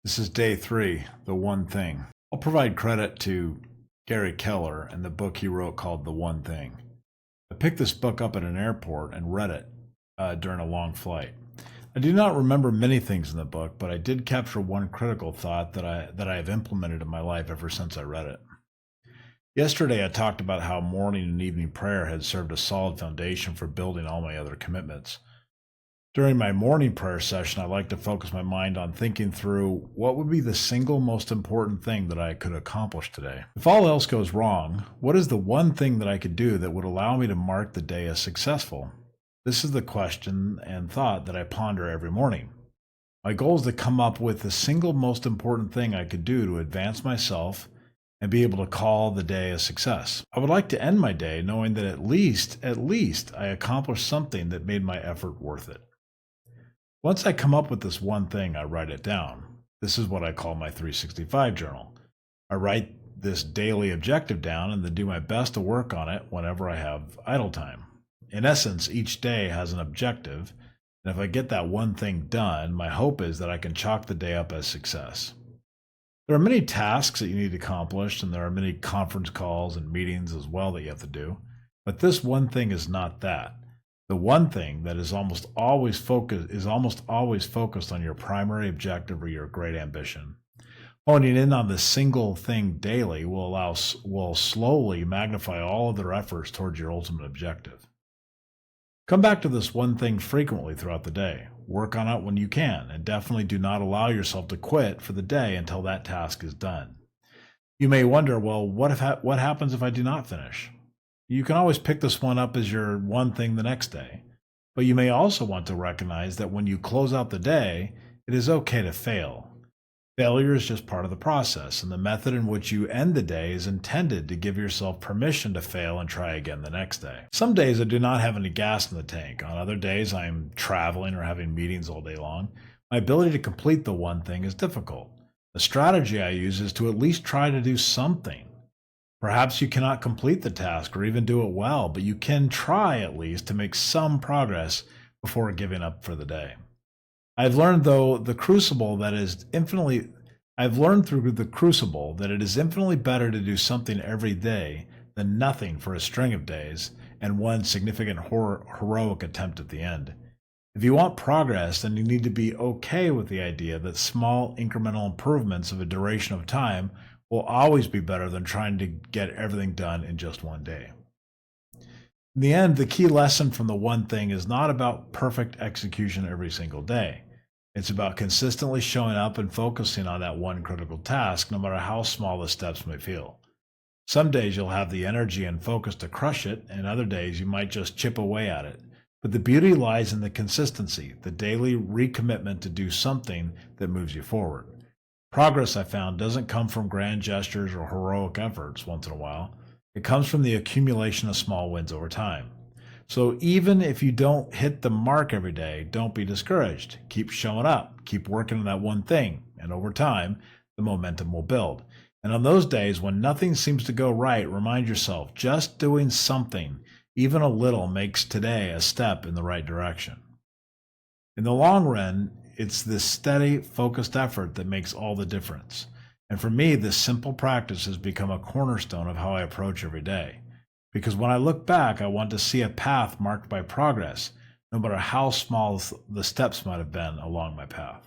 This is day 3, The One Thing. I'll provide credit to Gary Keller and the book he wrote called The One Thing. I picked this book up at an airport and read it during a long flight. I do not remember many things in the book, but I did capture one critical thought that I have implemented in my life ever since I read it. Yesterday, I talked about how morning and evening prayer had served a solid foundation for building all my other commitments. During my morning prayer session, I like to focus my mind on thinking through what would be the single most important thing that I could accomplish today. If all else goes wrong, what is the one thing that I could do that would allow me to mark the day as successful? This is the question and thought that I ponder every morning. My goal is to come up with the single most important thing I could do to advance myself and be able to call the day a success. I would like to end my day knowing that at least I accomplished something that made my effort worth it. Once I come up with this one thing, I write it down. This is what I call my 365 journal. I write this daily objective down and then do my best to work on it whenever I have idle time. In essence, each day has an objective, and if I get that one thing done, my hope is that I can chalk the day up as success. There are many tasks that you need to accomplish, and there are many conference calls and meetings as well that you have to do, but this one thing is not that. The one thing that is almost always focused on your primary objective or your great ambition. Honing in on this single thing daily will slowly magnify all of their efforts towards your ultimate objective. Come back to this one thing frequently throughout the day. Work on it when you can, and definitely do not allow yourself to quit for the day until that task is done. You may wonder, well, what happens if I do not finish? You can always pick this one up as your one thing the next day, but you may also want to recognize that when you close out the day, it is okay to fail. Failure is just part of the process, and the method in which you end the day is intended to give yourself permission to fail and try again the next day. Some days I do not have any gas in the tank. On other days I am traveling or having meetings all day long. My ability to complete the one thing is difficult. The strategy I use is to at least try to do something. Perhaps you cannot complete the task or even do it well, but you can try at least to make some progress before giving up for the day. I've learned through the crucible that it is infinitely better to do something every day than nothing for a string of days and one significant heroic attempt at the end. If you want progress, then you need to be okay with the idea that small incremental improvements of a duration of time will always be better than trying to get everything done in just one day. In the end, the key lesson from the one thing is not about perfect execution every single day. It's about consistently showing up and focusing on that one critical task, no matter how small the steps may feel. Some days you'll have the energy and focus to crush it, and other days you might just chip away at it. But the beauty lies in the consistency, the daily recommitment to do something that moves you forward. Progress, I found, doesn't come from grand gestures or heroic efforts once in a while. It comes from the accumulation of small wins over time. So even if you don't hit the mark every day, don't be discouraged. Keep showing up, keep working on that one thing, and over time, the momentum will build. And on those days when nothing seems to go right, remind yourself, just doing something, even a little, makes today a step in the right direction. In the long run, it's this steady, focused effort that makes all the difference. And for me, this simple practice has become a cornerstone of how I approach every day. Because when I look back, I want to see a path marked by progress, no matter how small the steps might have been along my path.